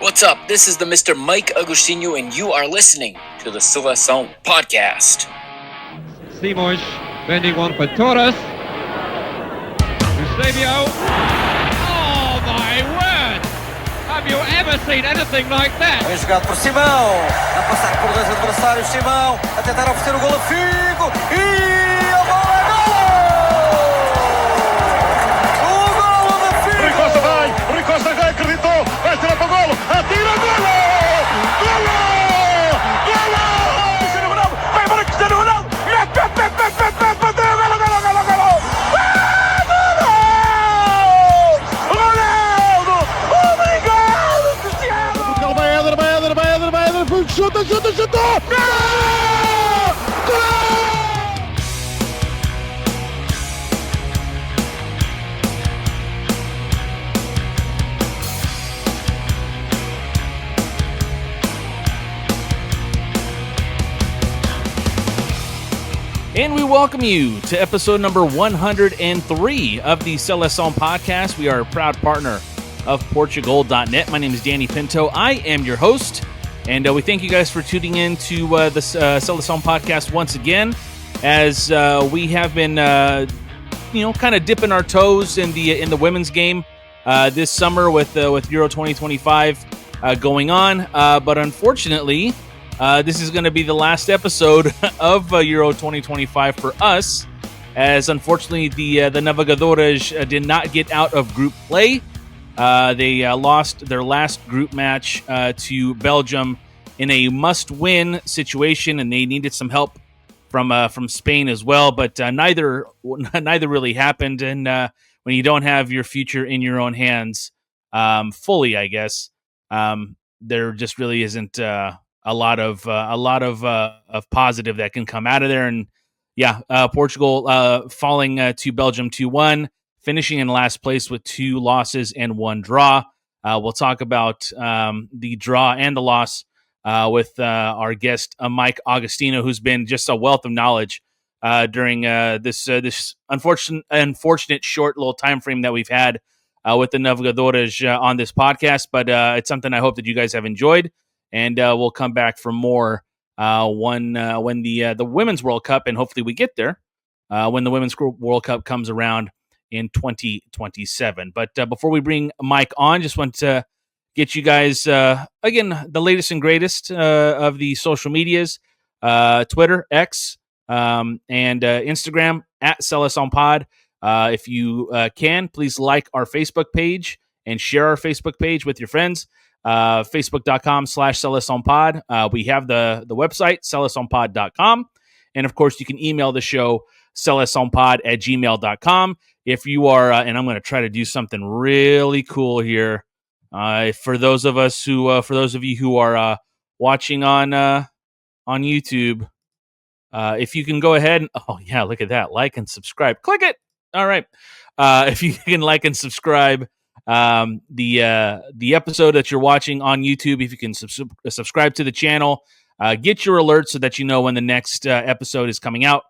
What's up? This is the Mr. Mike Agostinho, and you are listening to the Seleção podcast. Simões bending one for Torres. Eusebio. Oh my word! Have you ever seen anything like that? Bem jogado por Simão, a passar por dois adversários. Simão a tentar oferecer o golo a Figo e a bola é golo! O golo de Figo! Rui Costa já acreditou, vai tirar para o golo, atira, golo! Golo! Golo! Cristiano Ronaldo, vai embora Cristiano Ronaldo! Bateu, golo, golo, golo, golo! Chuta! Gol! And we welcome you to episode number 103 of the Seleção podcast. We are a proud partner of Portugal.net. My name is Danny Pinto. I am your host. And we thank you guys for tuning in to the Seleção podcast once again, as we have been, kind of dipping our toes in the women's game this summer with Euro 2025 going on. But unfortunately, this is going to be the last episode of Euro 2025 for us, as unfortunately the Navegadoras did not get out of group play. They lost their last group match to Belgium in a must-win situation, and they needed some help from Spain as well. But neither really happened. And when you don't have your future in your own hands fully, I guess there just really isn't a lot of positive that can come out of there. And Portugal falling to Belgium 2-1. Finishing in last place with 2 losses and 1 draw. We'll talk about the draw and the loss with our guest, Mike Agostinho, who's been just a wealth of knowledge during this unfortunate short little time frame that we've had with the Navegadoras on this podcast. But it's something I hope that you guys have enjoyed, and we'll come back for more when the Women's World Cup, and hopefully we get there when the Women's World Cup comes around in 2027. But before we bring Mike on, just want to get you guys, again, the latest and greatest of the social medias, Twitter, X, and Instagram, at selecaopod. If you can, please like our Facebook page and share our Facebook page with your friends, facebook.com/selecaopod. We have the website, selecaopod.com. And, of course, you can email the show, selecaopod@gmail.com. If you are, and I'm going to try to do something really cool here, for those of you who are watching on YouTube, if you can go ahead and look at that, like and subscribe, click it. All right, if you can like and subscribe the episode that you're watching on YouTube, if you can subscribe to the channel, get your alerts so that you know when the next episode is coming out.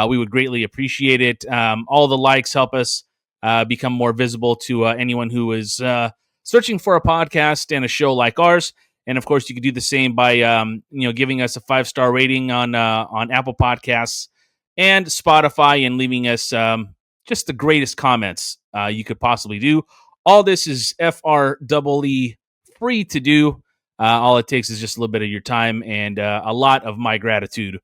We would greatly appreciate it. All the likes help us become more visible to anyone who is searching for a podcast and a show like ours. And of course, you can do the same by giving us a 5-star rating on Apple Podcasts and Spotify, and leaving us just the greatest comments you could possibly do. All this is FREE free to do. All it takes is just a little bit of your time and a lot of my gratitude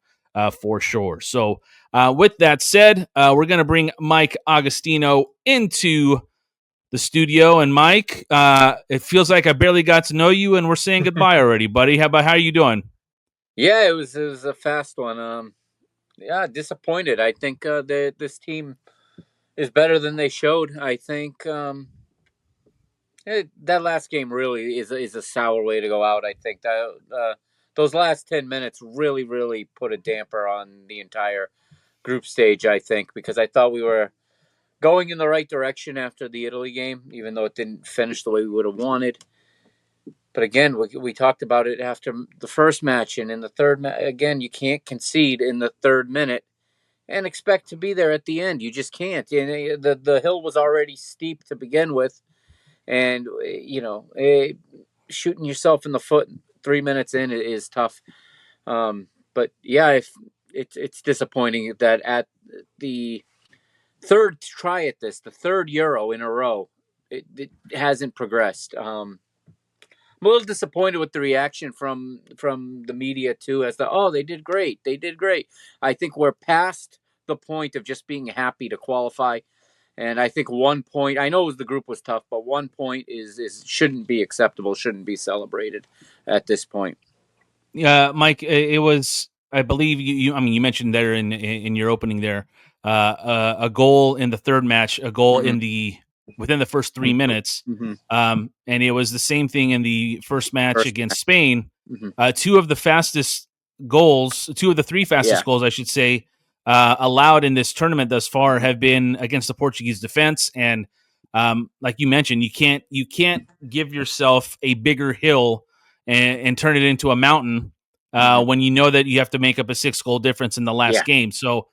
for sure. So with that said, we're going to bring Mike Agostinho into the studio. And Mike, it feels like I barely got to know you, and we're saying goodbye already, buddy. How are you doing? Yeah, it was a fast one. Disappointed. I think this team is better than they showed. I think that last game really is a sour way to go out. I think that those last 10 minutes really, really put a damper on the entire group stage, I think, because I thought we were going in the right direction after the Italy game, even though it didn't finish the way we would have wanted. But again, we talked about it after the first match, and in the third again, you can't concede in the third minute and expect to be there at the end. You just can't. And the hill was already steep to begin with, and shooting yourself in the foot 3 minutes in is tough. But yeah, if it's disappointing that at the third try at this, the third Euro in a row, it hasn't progressed. I'm a little disappointed with the reaction from the media too, as they did great, they did great. I think we're past the point of just being happy to qualify, and I think 1 point. I know the group was tough, but 1 point is shouldn't be acceptable, shouldn't be celebrated at this point. Mike, it was, I believe I mean, you mentioned there in your opening there, a goal in the third match, a goal Mm-hmm. within the first 3 minutes. Mm-hmm. And it was the same thing in the first match against Spain. Mm-hmm. Two of the three fastest goals, I should say, allowed in this tournament thus far have been against the Portuguese defense. And like you mentioned, you can't give yourself a bigger hill and turn it into a mountain when you know that you have to make up a 6-goal difference in the last game. So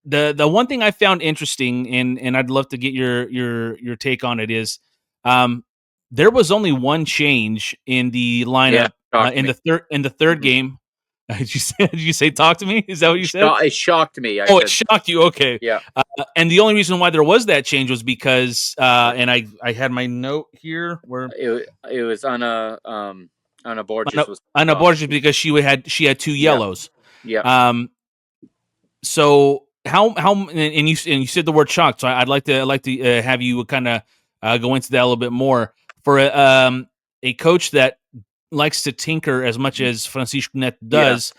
the one thing I found interesting, and I'd love to get your take on it, is there was only one change in the lineup in the third game. Did you say talk to me? Is that what you said? It shocked me. It shocked you. Okay. Yeah. And the only reason why there was that change was because, and I had my note here where it was on a Borges. Borges because she had 2 yellows. Yeah. So how and you said the word shocked. So I'd like to have you kind of go into that a little bit more for a coach that likes to tinker as much as Francisco Net does.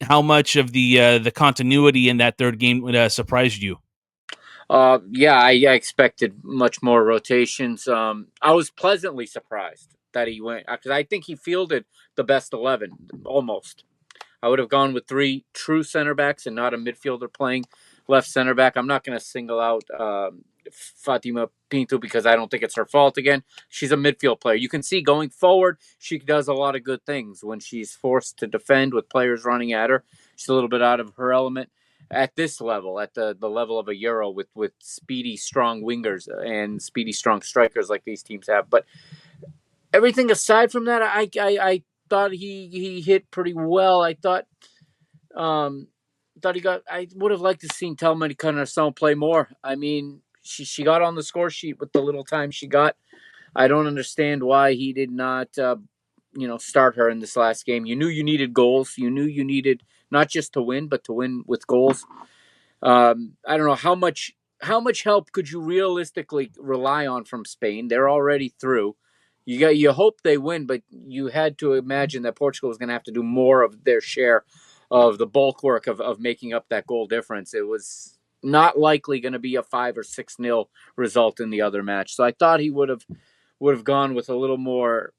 Yeah. How much of the continuity in that third game surprised you? I expected much more rotations. I was pleasantly surprised that he went, because I think he fielded the best 11 almost. I would have gone with 3 true center backs and not a midfielder playing left center back. I'm not going to single out Fatima Pinto because I don't think it's her fault again. She's a midfield player. You can see going forward, she does a lot of good things when she's forced to defend with players running at her. She's a little bit out of her element. At this level, at the level of a Euro with speedy, strong wingers and speedy, strong strikers like these teams have. But everything aside from that, I thought he hit pretty well. I thought he got. I would have liked to seen Telma Encarnação play more. I mean, she got on the score sheet with the little time she got. I don't understand why he did not, start her in this last game. You knew you needed goals. You knew you needed not just to win, but to win with goals. I don't know how much help could you realistically rely on from Spain. They're already through. You hope they win, but you had to imagine that Portugal was going to have to do more of their share of the bulk work of making up that goal difference. It was not likely going to be a 5 or 6-0 result in the other match. So I thought he would have gone with a little more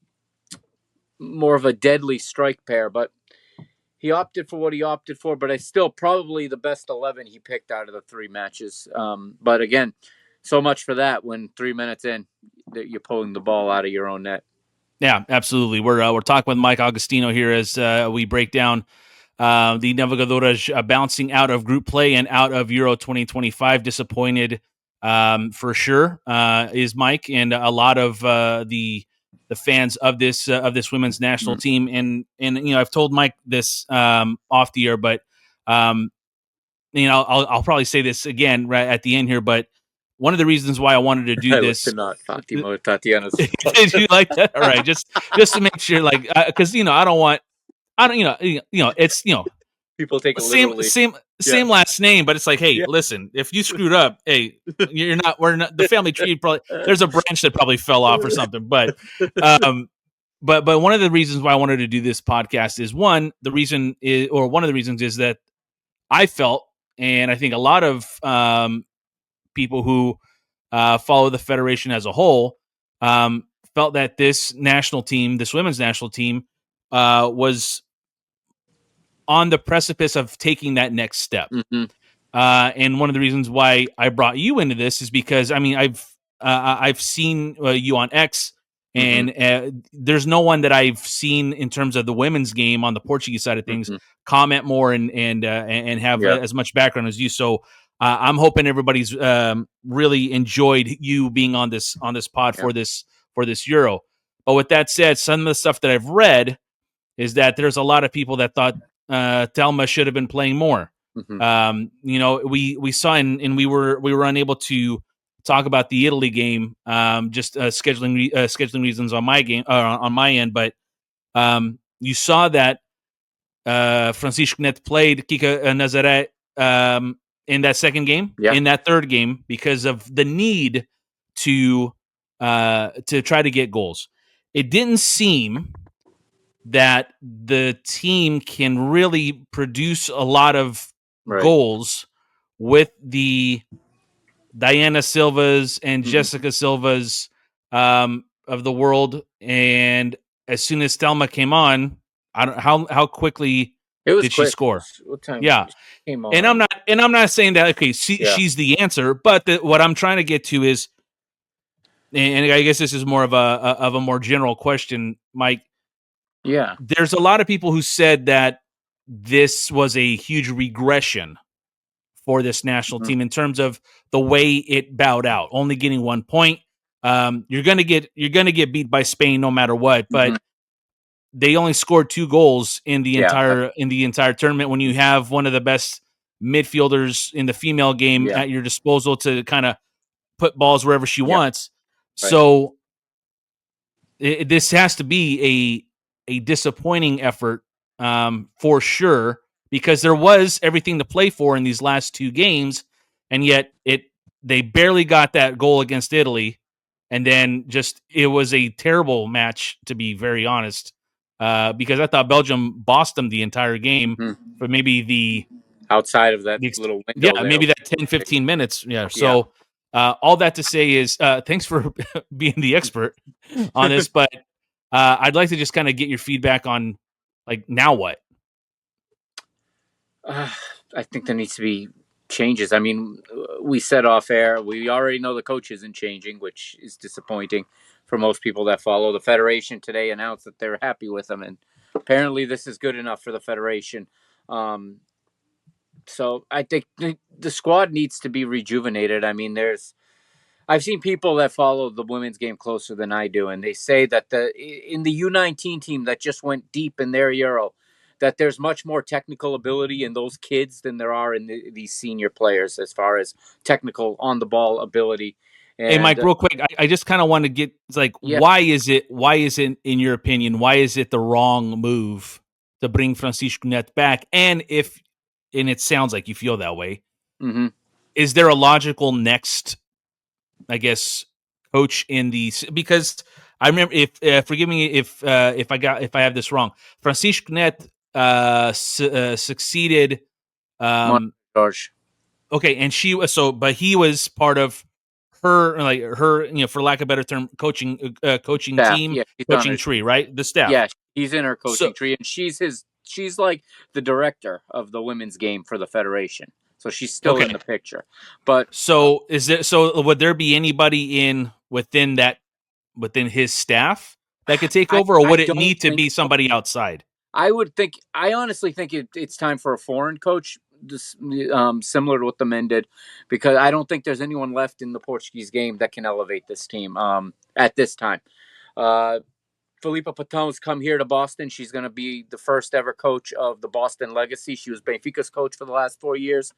of a deadly strike pair, but he opted for what he opted for. But I still probably the best 11 he picked out of the 3 matches. But again, so much for that when 3 minutes in that you're pulling the ball out of your own net. Yeah, absolutely. We're talking with Mike Agostinho here as we break down the Navegadoras bouncing out of group play and out of Euro 2025. Disappointed for sure is Mike and a lot of the fans of this women's national team. And I've told Mike this off the air, but I'll probably say this again right at the end here, but one of the reasons why I wanted to do this, not Fatima or Tatiana's. Did you like that? All right, just to make sure, like, because I don't, it's people take it same last name, but it's like, hey, listen, if you screwed up, hey, we're not the family tree. Probably there's a branch that probably fell off or something, but one of the reasons why I wanted to do this podcast is one of the reasons is that I felt, and I think a lot of people who follow the federation as a whole felt that this women's national team, was on the precipice of taking that next step. Mm-hmm. And one of the reasons why I brought you into this is because, I mean, I've seen you on X, and there's no one that I've seen in terms of the women's game on the Portuguese side of things comment more and have as much background as you. So I'm hoping everybody's really enjoyed you being on this pod for this Euro. But with that said, some of the stuff that I've read is that there's a lot of people that thought Thelma should have been playing more. We saw and we were unable to talk about the Italy game, just scheduling reasons on my end. But you saw that Francisco Net played Kika Nazaré in that second game, in that third game, because of the need to try to get goals. It didn't seem that the team can really produce a lot of goals with the Diana Silvas and Jessica Silvas of the world. And as soon as Thelma came on, I don't how quickly did she score? What time? Yeah, she came on. And I'm not saying that she's the answer, but what I'm trying to get to is, and I guess this is more of a more general question, Mike. Yeah, there's a lot of people who said that this was a huge regression for this national team in terms of the way it bowed out, only getting 1 point. You're gonna get beat by Spain no matter what, but they only scored 2 goals in the entire tournament. When you have one of the best midfielders in the female game at your disposal to kind of put balls wherever she wants, so this has to be a disappointing effort for sure, because there was everything to play for in these last 2 games, and yet they barely got that goal against Italy, and then it was a terrible match, to be very honest, because I thought Belgium bossed them the entire game for maybe the outside of that little window. Maybe that 10-15 minutes. So all that to say is thanks for being the expert on this, but I'd like to just kind of get your feedback on, like, now what? I think there needs to be changes. I mean, we said off air, we already know the coach isn't changing, which is disappointing for most people that follow. The Federation today announced that they're happy with him, and apparently this is good enough for the Federation. So I think the squad needs to be rejuvenated. I mean, I've seen people that follow the women's game closer than I do, and they say that in the U19 team that just went deep in their Euro, that there's much more technical ability in those kids than there are in these senior players as far as technical on-the-ball ability. And, hey, Mike, real quick, I just kind of want to get, like, why is it, in your opinion, why is it the wrong move to bring Francisco Net back? And it sounds like you feel that way, is there a logical next, I guess, coach in because I remember, forgive me if I have this wrong, Francisco Net succeeded George. Okay, and but he was part of her, for lack of a better term, coaching staff. Team, coaching tree, right? The staff. Yeah, he's in her coaching tree, and she's like the director of the women's game for the Federation. So she's still in the picture. But would there be anybody within his staff that could take over, or would it need to be somebody outside? I honestly think it's time for a foreign coach, similar to what the men did, because I don't think there's anyone left in the Portuguese game that can elevate this team at this time. Filipa Paton's come here to Boston. She's going to be the first ever coach of the Boston legacy. She was Benfica's coach for the last 4 years.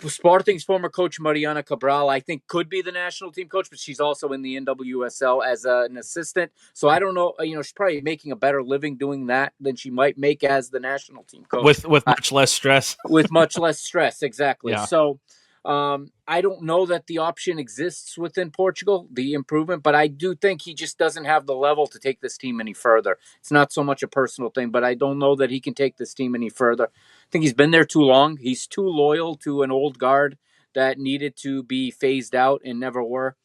Sporting's former coach, Mariana Cabral, I think could be the national team coach, but she's also in the NWSL as an assistant. So I don't know, she's probably making a better living doing that than she might make as the national team coach. With much less stress. With much less stress, exactly. Yeah. So I don't know that the option exists within Portugal, the improvement, but I do think he just doesn't have the level to take this team any further. It's not so much a personal thing, but I don't know that he can take this team any further. I think he's been there too long. He's too loyal to an old guard that needed to be phased out and never were.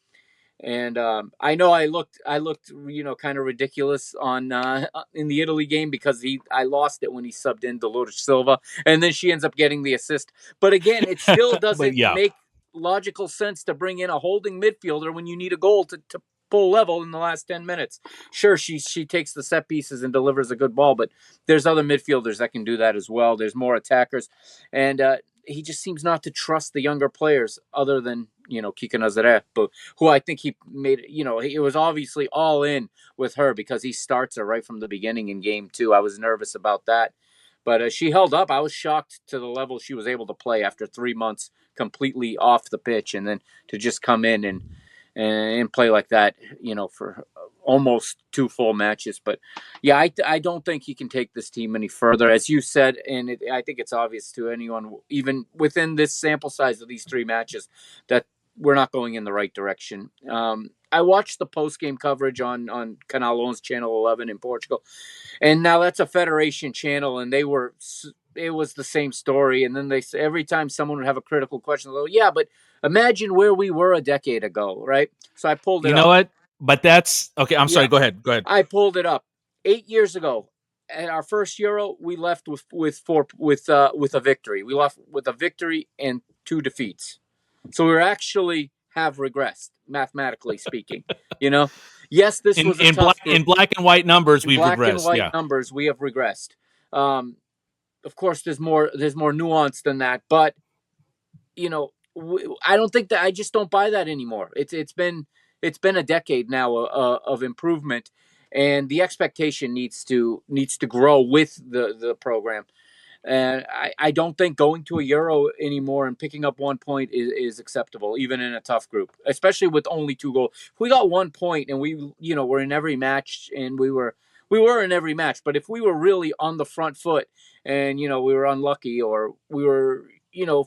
And I know I looked, kind of ridiculous on in the Italy game because I lost it when he subbed in Dolores Silva, and then she ends up getting the assist. But again, it still doesn't make logical sense to bring in a holding midfielder when you need a goal to pull level in the last 10 minutes. Sure, she takes the set pieces and delivers a good ball, but there's other midfielders that can do that as well. There's more attackers, and he just seems not to trust the younger players other than Kika Nazareth, but who I think he made, it was obviously all in with her because he starts her right from the beginning in game 2. I was nervous about that, but she held up. I was shocked to the level she was able to play after 3 months completely off the pitch, and then to just come in and play like that, for almost 2 full matches. But yeah, I don't think he can take this team any further, as you said, and I think it's obvious to anyone, even within this sample size of these 3 matches, that we're not going in the right direction. I watched the post-game coverage on Canal 11's Channel 11 in Portugal, and now that's a federation channel, and it was the same story. And then every time someone would have a critical question, they'll go, yeah, but imagine where we were a decade ago, right? So I pulled it up. You know what? But that's okay. I'm sorry. Go ahead. I pulled it up. 8 years ago, at our first Euro, we left with a victory. We left with a victory and 2 defeats. So we actually have regressed, mathematically speaking. Yes, this was a tough group. In black and white numbers. We've regressed. Black and white numbers, we have regressed. Of course, there's more nuance than that, but I don't think that. I just don't buy that anymore. It's been a decade now of improvement, and the expectation needs to grow with the program. And I don't think going to a Euro anymore and picking up 1 point is acceptable, even in a tough group, especially with only 2 goals. If we got 1 point and we're in every match, and we were in every match, but if we were really on the front foot and, we were unlucky, or we were,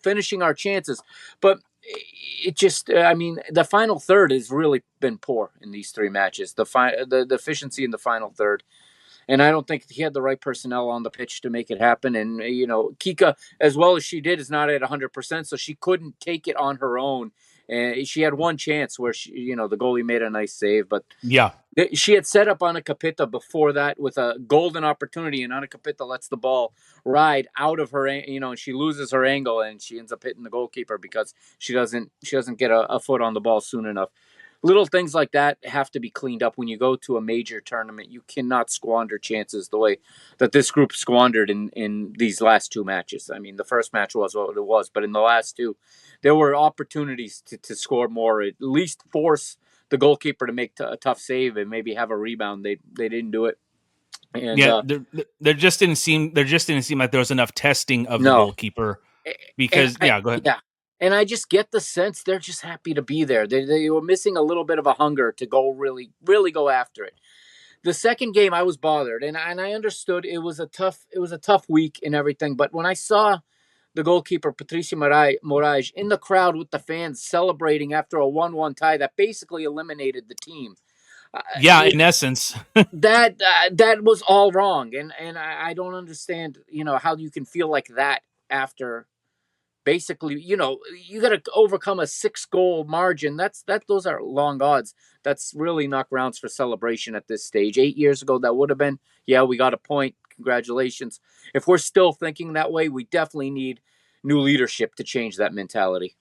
finishing our chances, but it just, the final third has really been poor in these 3 matches, the efficiency in the final third. And I don't think he had the right personnel on the pitch to make it happen. And, Kika, as well as she did, is not at 100%, so she couldn't take it on her own. And she had 1 chance where the goalie made a nice save, but yeah, she had set up Anna Capita before that with a golden opportunity, and Anna Capita lets the ball ride out of her, and she loses her angle, and she ends up hitting the goalkeeper because she doesn't get a foot on the ball soon enough. Little things like that have to be cleaned up when you go to a major tournament. You cannot squander chances the way that this group squandered in these last 2 matches. The first match was what it was, but in the last 2, there were opportunities to score more, at least force the goalkeeper to make a tough save and maybe have a rebound. They didn't do it. And, there just didn't seem like there was enough testing of the goalkeeper because go ahead. Yeah. And I just get the sense they're just happy to be there. They were missing a little bit of a hunger to go really, really go after it. The second game, I was bothered, and I understood it was a tough week and everything. But when I saw the goalkeeper Patricia Moraes in the crowd with the fans celebrating after a 1-1 tie that basically eliminated the team, in essence, that was all wrong, and I don't understand, how you can feel like that after. Basically, you got to overcome a 6-goal margin. Those are long odds. That's really not grounds for celebration at this stage. 8 years ago, that would have been, we got a point. Congratulations. If we're still thinking that way, we definitely need new leadership to change that mentality.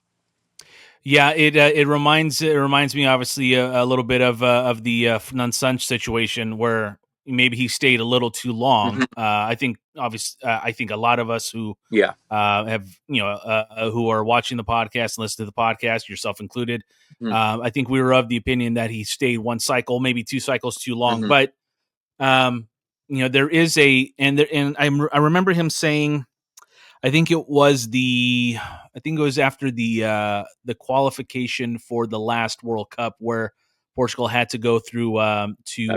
Yeah, it reminds me obviously a little bit of the Fernand Sanch situation where maybe he stayed a little too long. I think a lot of us who have who are watching the podcast and listen to the podcast, yourself included, I think we were of the opinion that he stayed 1 cycle, maybe 2 cycles too long. But there is I remember him saying, I think it was after the qualification for the last World Cup where Portugal had to go through to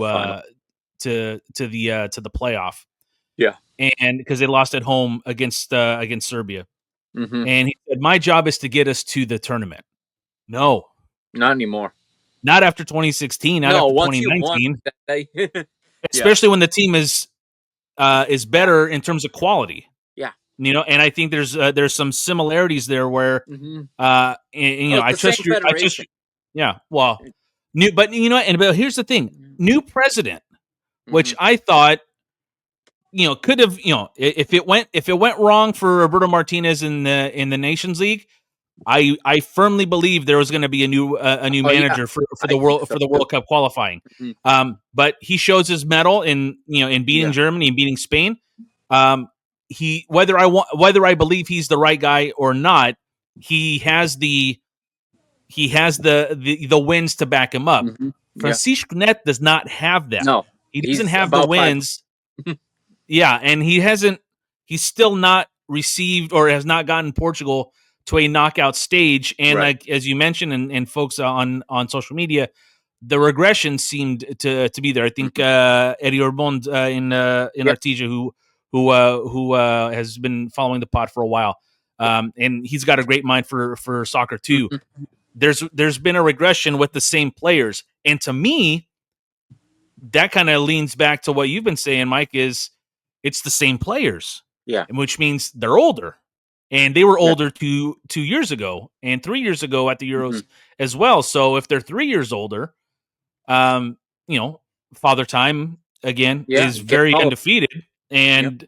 the playoff. Yeah. And because they lost at home against Serbia. And he said, my job is to get us to the tournament. No. Not anymore. Not after 2016, not after 2019. Especially when the team is better in terms of quality. Yeah. And I think there's some similarities there where I trust you. Yeah. Well, but here's the thing. New president, which I thought, could have, if it went wrong for Roberto Martinez in the Nations League, I firmly believe there was going to be a new manager for the World Cup qualifying. But he shows his mettle in beating Germany and beating Spain. Whether I believe he's the right guy or not, he has the he has the wins to back him up. Mm-hmm. Yeah. Francisco Net does not have that. No, He doesn't he's have the about wins. Yeah, and he's still not received or has not gotten Portugal to a knockout stage. And Right. like as you mentioned, and folks on social media, the regression seemed to be there. I think Eddie Orbond in Artesia, who has been following the pod for a while, and he's got a great mind for soccer too. There's been a regression with the same players, and to me, that kind of leans back to what you've been saying, Mike. Is it's the same players, Yeah. which means they're older, and they were older 2 years ago and 3 years ago at the Euros as well. So if they're 3 years older, Father Time again is very undefeated, and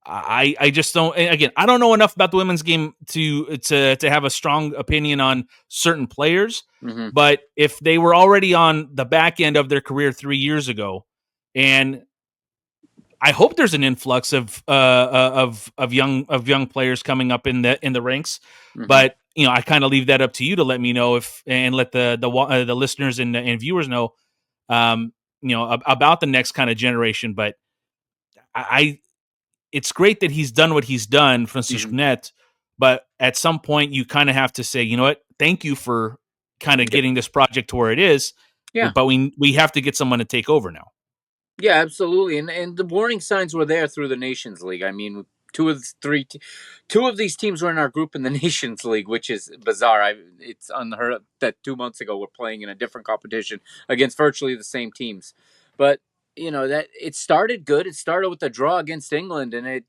I just don't. Again, I don't know enough about the women's game to have a strong opinion on certain players. Mm-hmm. But if they were already on the back end of their career 3 years ago, and I hope there's an influx of young players coming up in the ranks. Mm-hmm. But I kind of leave that up to you to let me know and let the listeners and viewers know, about the next kind of generation. But it's great that he's done what he's done, Francisco Net, but at some point you kind of have to say, you know what, thank you for kind of getting this project to where it is. Yeah. But we have to get someone to take over now. Yeah, absolutely. And the warning signs were there through the Nations League. I mean, two of these teams were in our group in the Nations League, which is bizarre. It's unheard of that 2 months ago we're playing in a different competition against virtually the same teams. But that it started good. It started with a draw against England, and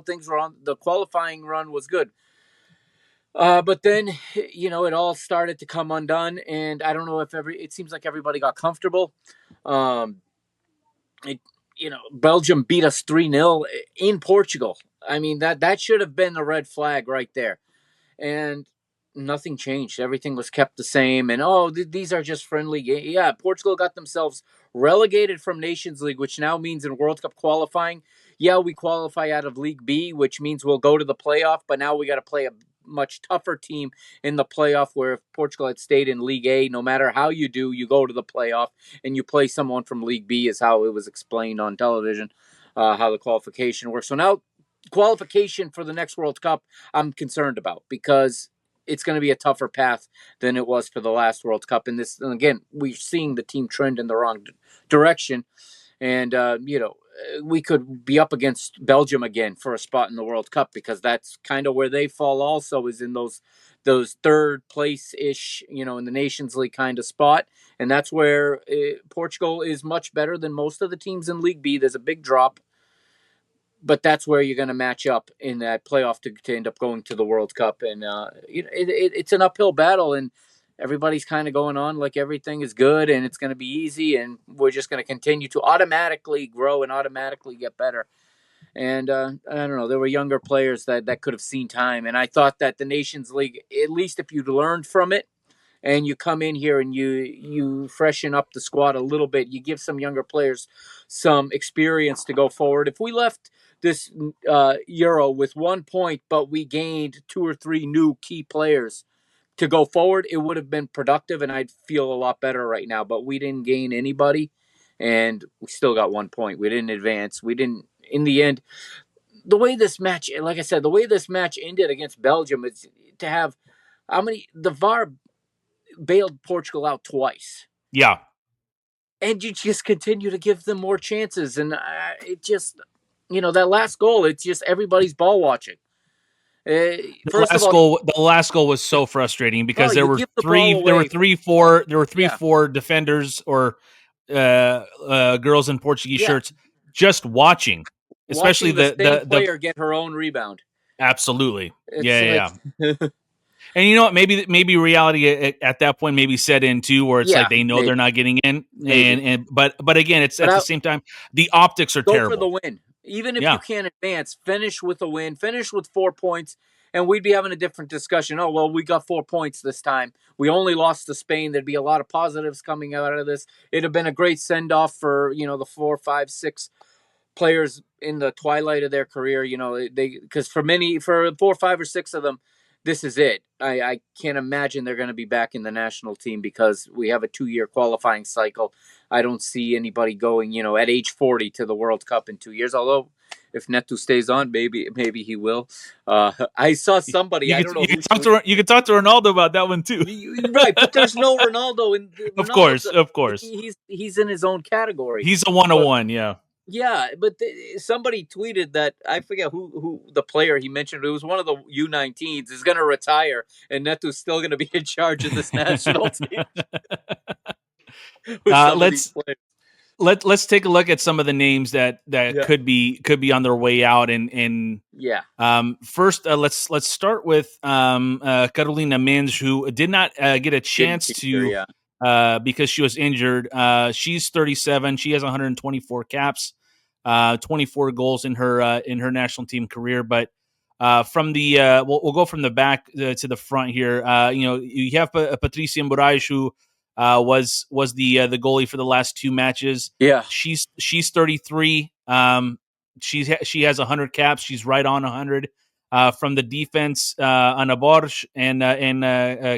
things were on. The qualifying run was good, but then it all started to come undone. And I don't know if it seems like everybody got comfortable. Belgium beat us 3-0 in Portugal. I mean that should have been a red flag right there, and nothing changed. Everything was kept the same. And these are just friendly games. Yeah, Portugal got themselves relegated from Nations League, which now means in World Cup qualifying, we qualify out of League B, which means we'll go to the playoff. But now we got to play a much tougher team in the playoff, where if Portugal had stayed in League A, no matter how you do, you go to the playoff and you play someone from League B, is how it was explained on television, how the qualification works. So now qualification for the next World Cup, I'm concerned about, because it's going to be a tougher path than it was for the last World Cup. And again, we're seeing the team trend in the wrong direction. And, we could be up against Belgium again for a spot in the World Cup, because that's kind of where they fall also, is in those third place-ish, in the Nations League kind of spot. And that's where Portugal is much better than most of the teams in League B. There's a big drop. But that's where you're going to match up in that playoff to end up going to the World Cup. And it's an uphill battle, and everybody's kind of going on like everything is good and it's going to be easy, and we're just going to continue to automatically grow and automatically get better. And I don't know, there were younger players that could have seen time. And I thought that the Nations League, at least if you'd learned from it, and you come in here and you freshen up the squad a little bit, you give some younger players some experience to go forward. If we left this Euro with 1 point, but we gained 2 or 3 new key players to go forward, it would have been productive, and I'd feel a lot better right now. But we didn't gain anybody, and we still got 1 point. We didn't advance. We didn't, in the end, the way this match, like I said, the way this match ended against Belgium is to have the VAR bailed Portugal out twice. Yeah. And you just continue to give them more chances. And it just, that last goal, it's just everybody's ball watching. The last goal was so frustrating, because there were three, four defenders or girls in Portuguese shirts just watching especially the player get her own rebound. Absolutely. Yeah. And you know what? Maybe reality at that point maybe set in too, where it's like they know they're not getting in, but again, it's at the same time the optics are terrible. Go for the win, even if you can't advance. Finish with a win. Finish with 4 points, and we'd be having a different discussion. Oh well, we got 4 points this time. We only lost to Spain. There'd be a lot of positives coming out of this. It'd have been a great send off for the 4, 5, 6 players in the twilight of their career. Because for 4, 5, or 6 of them, this is it. I can't imagine they're going to be back in the national team because we have a 2-year qualifying cycle. I don't see anybody going, at age 40 to the World Cup in 2 years. Although, if Neto stays on, maybe he will. I saw somebody. I don't know. You can talk to Ronaldo about that one too. Right, but there's no Ronaldo. Of course. He's in his own category. He's a 101. Yeah. Yeah, but somebody tweeted that I forget who the player he mentioned. It was one of the U19s is going to retire, and Neto's still going to be in charge of this national team. Let's take a look at some of the names that could be on their way out, and first let's start with Carolina Mins, who did not get a chance to because she was injured. She's 37. She has 124 caps. 24 goals in her national team career. But from the we'll go from the back to the front here. You have Patricia Moraes, who was the goalie for the last 2 matches. Yeah, she's 33. She has 100 caps. She's right on 100. From the defense, Ana Borges and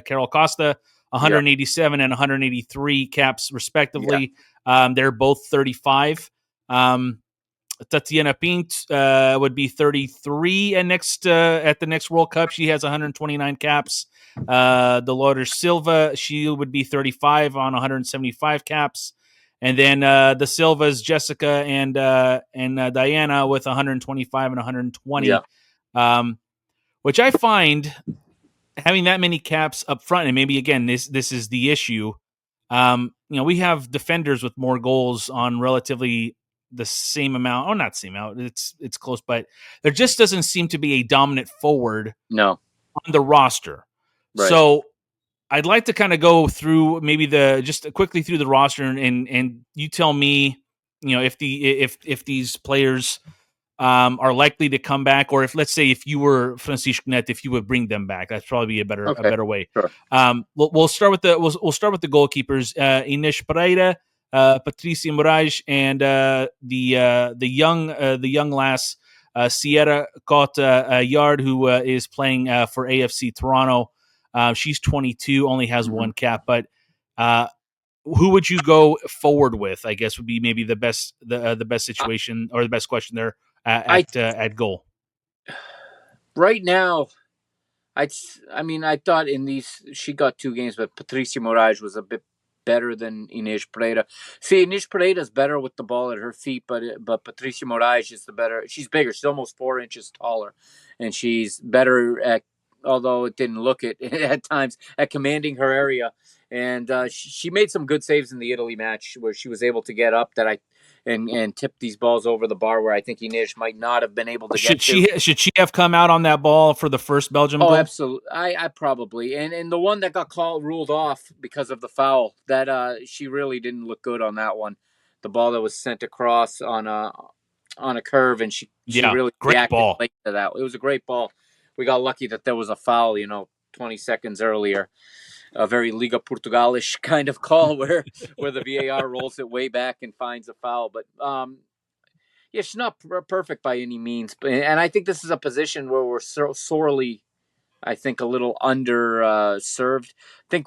Carol Costa, 187 and 183 caps respectively. They're both 35. Tatiana Pinto would be 33 at the next World Cup. She has 129 caps. Dolores Silva, she would be 35 on 175 caps. And then the Silvas, Jessica and Diana with 125 and 120. Which I find having that many caps up front, and maybe again this is the issue. We have defenders with more goals on relatively the same amount, or not same amount. It's close, but there just doesn't seem to be a dominant forward on the roster. Right. So I'd like to kind of go through maybe just quickly through the roster, and you tell me, if these players are likely to come back, or if, let's say, if you were Francisco Net, if you would bring them back. That's probably a better way. Sure. We'll start with the goalkeepers. Ines Pereira, Patricia Moraes, and the young lass Sierra Cota Yard, who is playing for AFC Toronto. She's 22, only has 1 cap, but who would you go forward with? I guess would be maybe the best situation, or the best question there at goal. Right now, I thought in these she got 2 games, but Patricia Moraes was a bit better than Ines Pereira. See, Ines Pereira is better with the ball at her feet, but Patricia Moraes is the better. She's bigger. She's almost 4 inches taller, and she's better at, although it didn't look it at times, at commanding her area. And she made some good saves in the Italy match where she was able to get up and tip these balls over the bar where I think Ines might not have been able to get to. Should she have come out on that ball for the first Belgium goal? Oh, absolutely. I probably. And the one that got ruled off because of the foul, that she really didn't look good on that one. The ball that was sent across on a curve, and she really reacted late to that. It was a great ball. We got lucky that there was a foul, 20 seconds earlier. A very Liga Portugalish kind of call where the VAR rolls it way back and finds a foul. But she's not perfect by any means. And I think this is a position where we're sorely, I think, a little underserved. I think